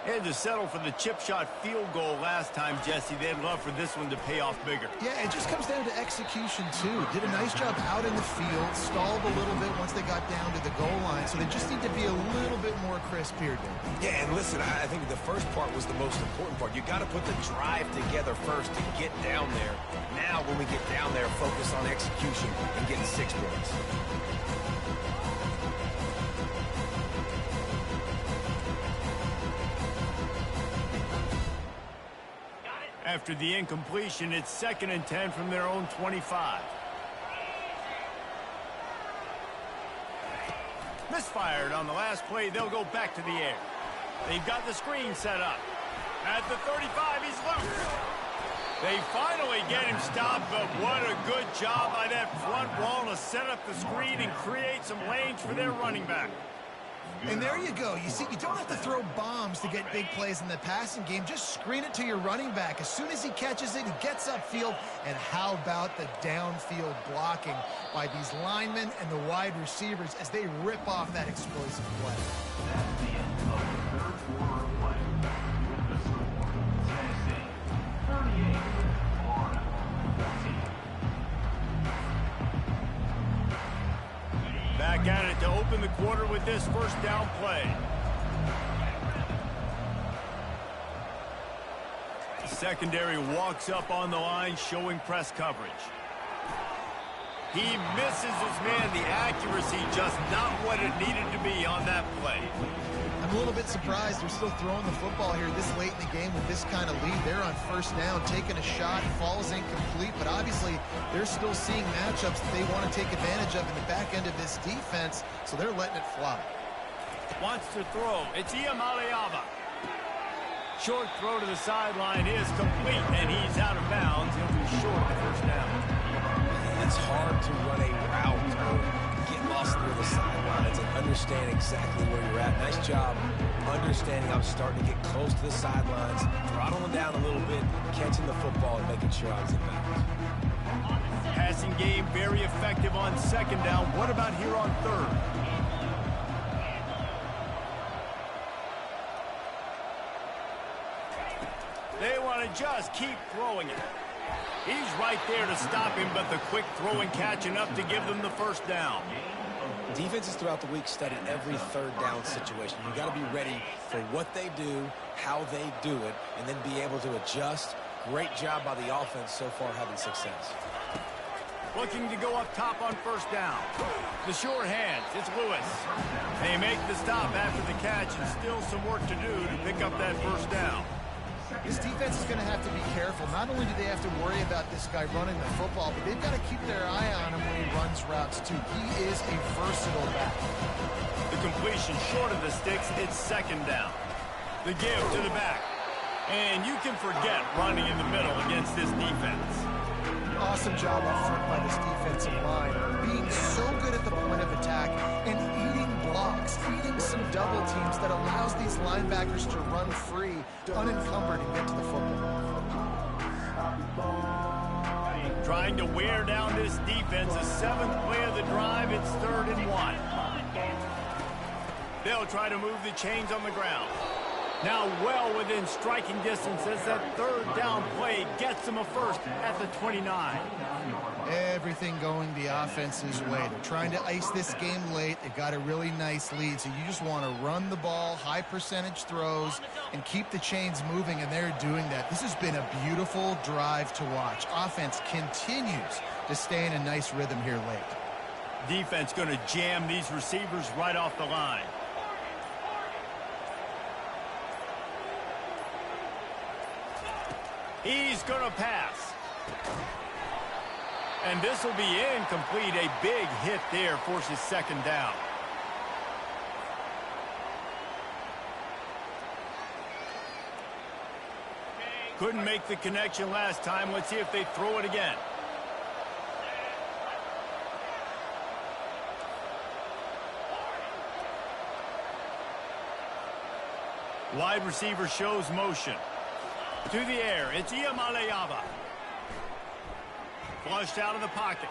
They had to settle for the chip shot field goal last time, Jesse. They'd love for this one to pay off bigger. Yeah, it just comes down to execution, too. Did a nice job out in the field, stalled a little bit once they got down to the goal line, so they just need to be a little bit more crisp here, Dave. Yeah, and listen, I think the first part was the most important part. You got to put the drive together first to get down there. Now, when we get down there, focus on execution and getting 6 points. After the incompletion, it's 2nd and 10 from their own 25. Misfired on the last play. They'll go back to the air. They've got the screen set up. At the 35, he's loose. They finally get him stopped, but what a good job by that front wall to set up the screen and create some lanes for their running back. And there you go. You see, you don't have to throw bombs to get big plays in the passing game. Just screen it to your running back. As soon as he catches it, he gets upfield. And how about the downfield blocking by these linemen and the wide receivers as they rip off that explosive play? That's the end of the third quarter of play. With the score, Tennessee 38, Florida 14. Back at it to open the quarter with this first down play. The secondary walks up on the line, showing press coverage. He misses his man. The accuracy just not what it needed to be on that play. I'm a little bit surprised they're still throwing the football here this late in the game with this kind of lead. They're on first down, taking a shot, falls incomplete, but obviously they're still seeing matchups that they want to take advantage of in the back end of this defense, so they're letting it fly. Wants to throw. It's Iamaleava. Short throw to the sideline is complete, and he's out of bounds. He'll be short of the first down. It's hard to run a route or get lost near the sidelines and understand exactly where you're at. Nice job understanding I was starting to get close to the sidelines, throttling down a little bit, catching the football and making sure I was in bounds. Passing game very effective on 2nd down. What about here on 3rd? They want to just keep throwing it. He's right there to stop him, but the quick throw and catch enough to give them the first down. Defenses throughout the week study every 3rd down situation. You got to be ready for what they do, how they do it, and then be able to adjust. Great job by the offense so far having success. Looking to go up top on first down. The short hands, it's Lewis. They make the stop after the catch, and still some work to do to pick up that first down. This defense is going to have to be careful. Not only do they have to worry about this guy running the football, but they've got to keep their eye on him when he runs routes, too. He is a versatile back. The completion short of the sticks, it's 2nd down. The give to the back. And you can forget running in the middle against this defense. Awesome job up front by this defensive line. Being so good at the point of attack and eating blocks, eating some double teams that allows these linebackers to run free, unencumbered, and get to the football. Trying to wear down this defense. The 7th play of the drive, it's 3rd and 1. They'll try to move the chains on the ground. Now well within striking distance as that 3rd down play gets them a first at the 29. Everything going the offense's way. They're trying to ice this game late. They've got a really nice lead, so you just want to run the ball, high percentage throws, and keep the chains moving, and they're doing that. This has been a beautiful drive to watch. Offense continues to stay in a nice rhythm here late. Defense going to jam these receivers right off the line. He's going to pass. And this will be incomplete. A big hit there forces 2nd down. Couldn't make the connection last time. Let's see if they throw it again. Wide receiver shows motion. To the air, it's Iamaleava. Flushed out of the pocket.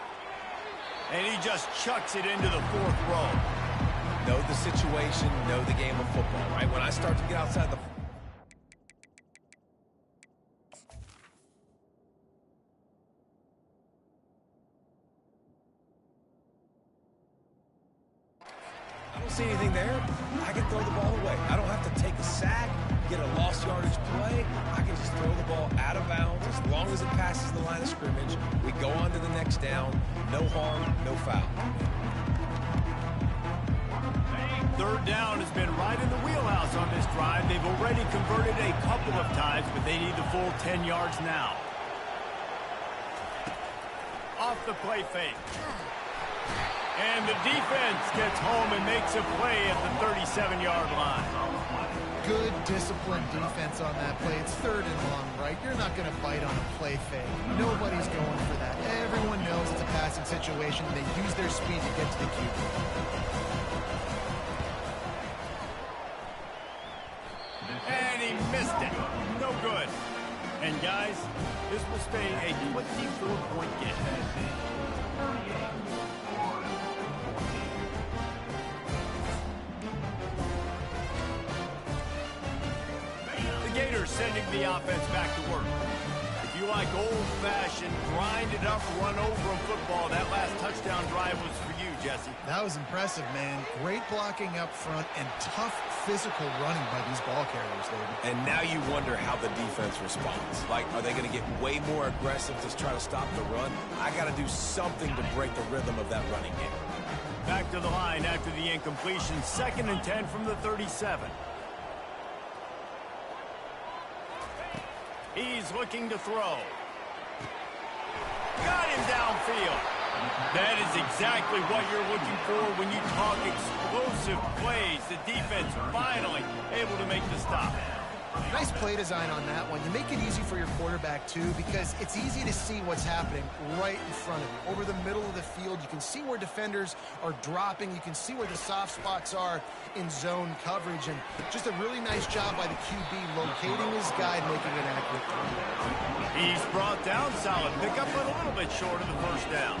And he just chucks it into the 4th row. know the situation, know the game of football, right? When I start to get outside the... I don't see anything there. I can throw the ball away. I don't have to take a sack, get a lost yardage play. I can just throw the ball out of bounds as long as it passes the line of scrimmage. We go on to the next down. No harm, no foul. Third down has been right in the wheelhouse on this drive. They've already converted a couple of times, but they need the full 10 yards now. Off the play fake. And the defense gets home and makes a play at the 37-yard line. Good, disciplined defense on that play. It's third and long, right? You're not going to bite on a play fake. Nobody's going for that. Everyone knows it's a passing situation. They use their speed to get to the QB. And he missed it. No good. And, guys, this will stay a 24-point game. Gators sending the offense back to work. If you like old-fashioned, grind-it-up, run-over football, that last touchdown drive was for you, Jesse. That was impressive, man. Great blocking up front and tough physical running by these ball carriers, David. And now you wonder how the defense responds. Like, are they going to get way more aggressive to try to stop the run? I got to do something to break the rhythm of that running game. Back to the line after the incompletion. 2nd and 10 from the 37. He's looking to throw. Got him downfield. That is exactly what you're looking for when you talk explosive plays. The defense finally able to make the stop. Nice play design on that one. You make it easy for your quarterback, too, because it's easy to see what's happening right in front of you. Over the middle of the field, you can see where defenders are dropping. You can see where the soft spots are in zone coverage. And just a really nice job by the QB locating his guy and making an accurate throw. He's brought down solid pickup, but a little bit short of the first down.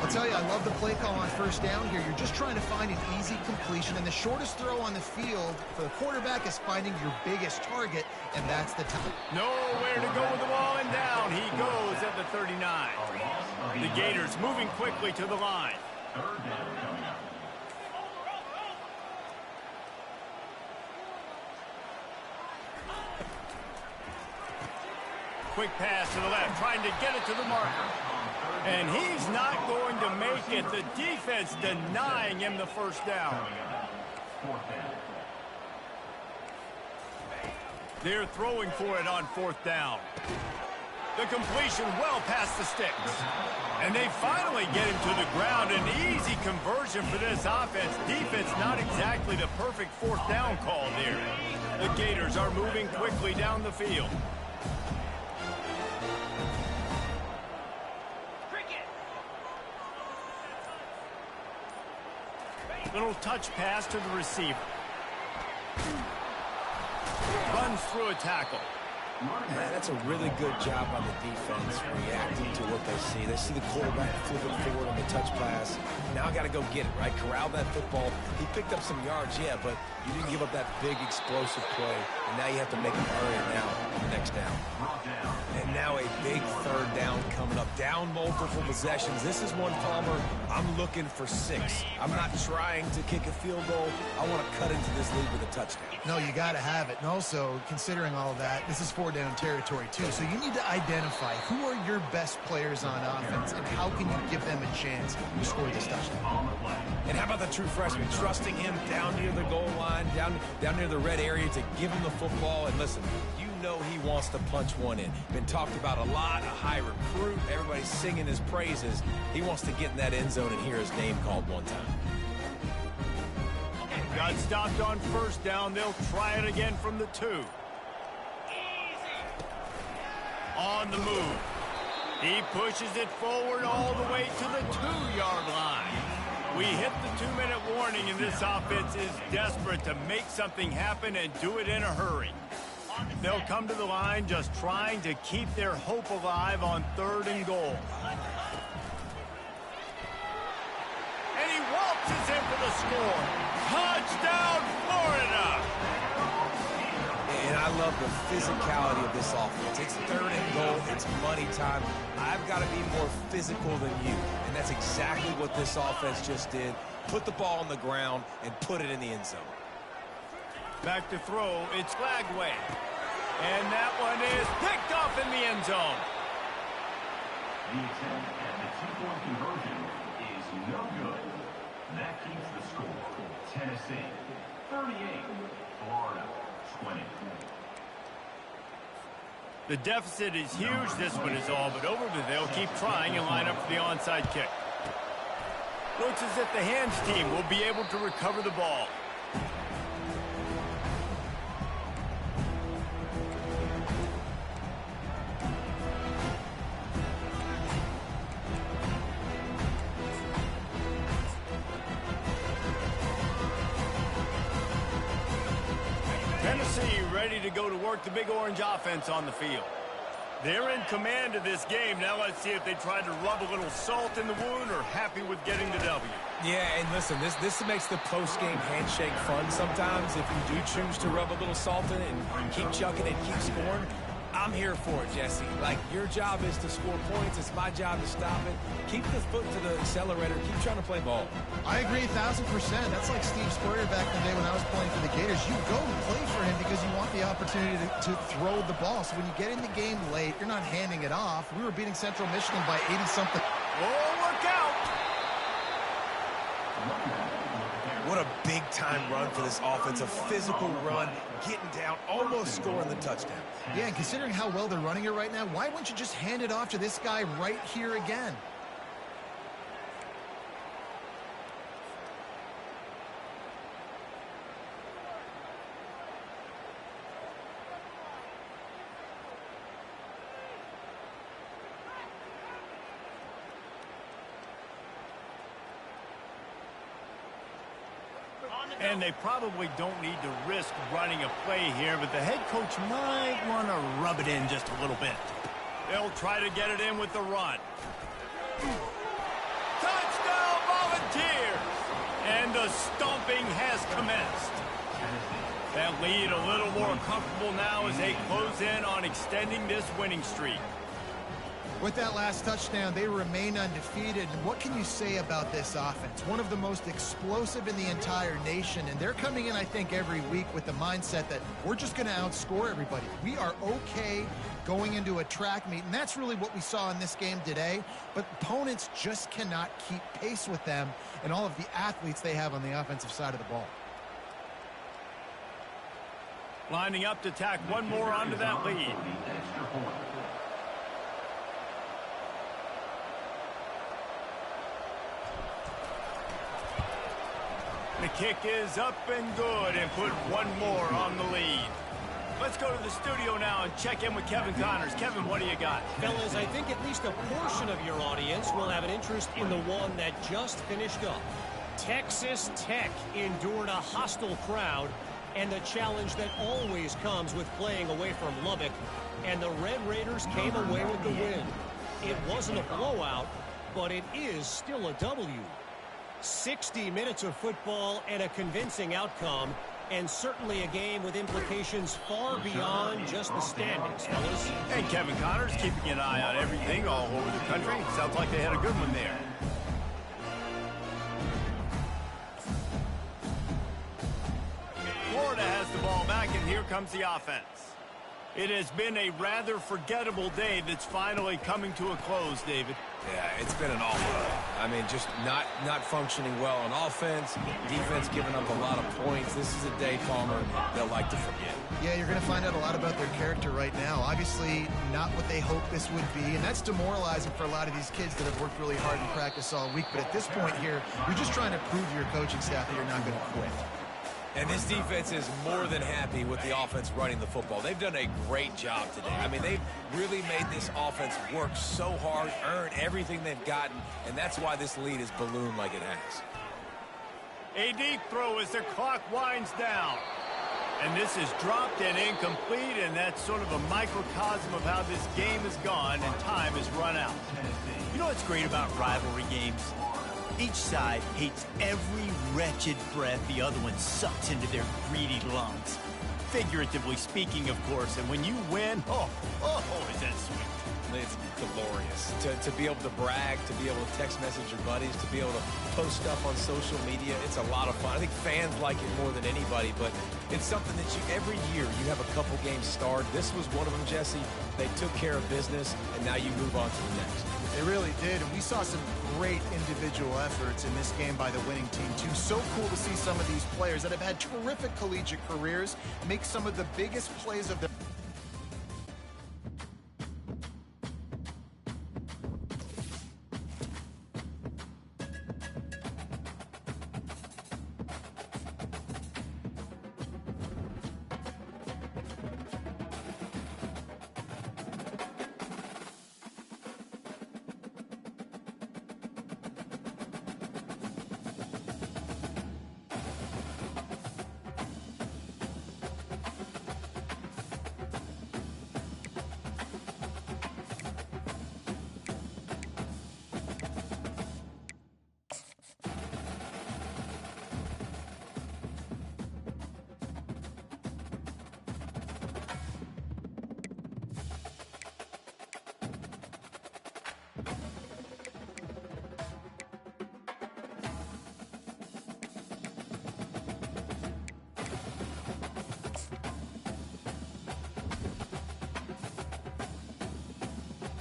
I'll tell you, I love the play call on first down here. You're just trying to find an easy completion, and the shortest throw on the field for the quarterback is finding your biggest target, and that's the time. Nowhere to go with the ball, and down he goes at the 39. The Gators moving quickly to the line. Third down coming up. Quick pass to the left, trying to get it to the marker. And he's not going to make it. The defense denying him the first down. Fourth down. They're throwing for it on 4th down. The completion well past the sticks. And they finally get him to the ground. An easy conversion for this offense. Defense not exactly the perfect 4th down call there. The Gators are moving quickly down the field. Little touch pass to the receiver. Runs through a tackle. Man, that's a really good job by the defense reacting to what they see. They see the quarterback flip it forward on the touch pass. Now I got to go get it, right? Corral that football. He picked up some yards, yeah, but you didn't give up that big explosive play. And now you have to make him earn it now on the next down. And now a big 3rd down coming up. Down multiple possessions. This is one, Palmer, I'm looking for 6. I'm not trying to kick a field goal. I want to cut into this lead with a touchdown. No, you got to have it. And also, considering all of that, this is 4-down territory, too. So you need to identify who are your best players on offense and how can you give them a chance to score this touchdown. And how about the true freshman? Trusting him down near the goal line, down near the red area to give him the football. And listen, you know he wants to punch one in. Been talked about a lot, a high recruit. Everybody's singing his praises. He wants to get in that end zone and hear his name called one time. Got stopped on 1st down. They'll try it again from the 2. On the move. He pushes it forward all the way to the 2-yard line. We hit the 2-minute warning, and this offense is desperate to make something happen and do it in a hurry. They'll come to the line just trying to keep their hope alive on 3rd and goal. And he waltzes in for the the score. Touchdown, Florida! And I love the physicality of this offense. It's 3rd and goal. It's money time. I've got to be more physical than you. And that's exactly what this offense just did. Put the ball on the ground and put it in the end zone. Back to throw. It's Lagway. And that one is picked off in the end zone. The attempt at the two-point conversion is no good. That keeps the score. Tennessee 38, Florida 20. The deficit is huge. This one is all but over, but they'll keep trying and line up for the onside kick. Looks as if the hands team will be able to recover the ball. Tennessee ready to go to work the Big Orange offense on the field. They're in command of this game. Now let's see if they try to rub a little salt in the wound or happy with getting the W. Yeah, and listen, this makes the post-game handshake fun sometimes. If you do choose to rub a little salt in it and keep chucking it, keep scoring, I'm here for it, Jesse. Like, your job is to score points. It's my job to stop it. Keep the foot to the accelerator. Keep trying to play ball. I agree 1,000%. That's like Steve Spurrier back in the day when I was playing for the Gators. You go and play for him because you want the opportunity to throw the ball. So when you get in the game late, you're not handing it off. We were beating Central Michigan by 80-something. Oh, look out! What a big-time run for this offense. A physical run, getting down, almost scoring the touchdown. Yeah, and considering how well they're running it right now, why wouldn't you just hand it off to this guy right here again? And they probably don't need to risk running a play here, but the head coach might want to rub it in just a little bit. They'll try to get it in with the run. Touchdown, Volunteers! And the stomping has commenced. That lead a little more comfortable now as they close in on extending this winning streak. With that last touchdown, they remain undefeated. And what can you say about this offense? One of the most explosive in the entire nation. And they're coming in, I think, every week with the mindset that we're just going to outscore everybody. We are okay going into a track meet. And that's really what we saw in this game today. But opponents just cannot keep pace with them and all of the athletes they have on the offensive side of the ball. Lining up to tack one more onto that lead. The kick is up and good and put one more on the lead. Let's go to the studio now and check in with Kevin Connors. Kevin, what do you got? Fellas, I think at least a portion of your audience will have an interest in the one that just finished up. Texas Tech endured a hostile crowd and the challenge that always comes with playing away from Lubbock, and the Red Raiders came away with the win. It wasn't a blowout, but it is still a W. 60 minutes of football and a convincing outcome, and certainly a game with implications far beyond just the standings, fellas. And Kevin Connors keeping an eye on everything all over the country. Sounds like they had a good one there. Florida has the ball back, and here comes the offense. It has been a rather forgettable day that's finally coming to a close, David. Yeah, it's been an awful day. I mean, just not functioning well on offense, defense giving up a lot of points. This is a day, Palmer, they'll like to forget. Yeah, you're going to find out a lot about their character right now. Obviously, not what they hoped this would be, and that's demoralizing for a lot of these kids that have worked really hard in practice all week. But at this point here, you're just trying to prove to your coaching staff that you're not going to quit. And this defense is more than happy with the offense running the football. They've done a great job today. I mean, they've really made this offense work so hard, earn everything they've gotten, and that's why this lead is ballooned like it has. A deep throw as the clock winds down. And this is dropped and incomplete, and that's sort of a microcosm of how this game has gone and time has run out. You know what's great about rivalry games? Each side hates every wretched breath the other one sucks into their greedy lungs. Figuratively speaking, of course, and when you win, oh, is that sweet. It's glorious to be able to brag, to be able to text message your buddies, to be able to post stuff on social media. It's a lot of fun. I think fans like it more than anybody, but it's something that every year you have a couple games starred. This was one of them, Jesse. They took care of business, and now you move on to the next. They really did, and we saw some great individual efforts in this game by the winning team, too. So cool to see some of these players that have had terrific collegiate careers make some of the biggest plays of their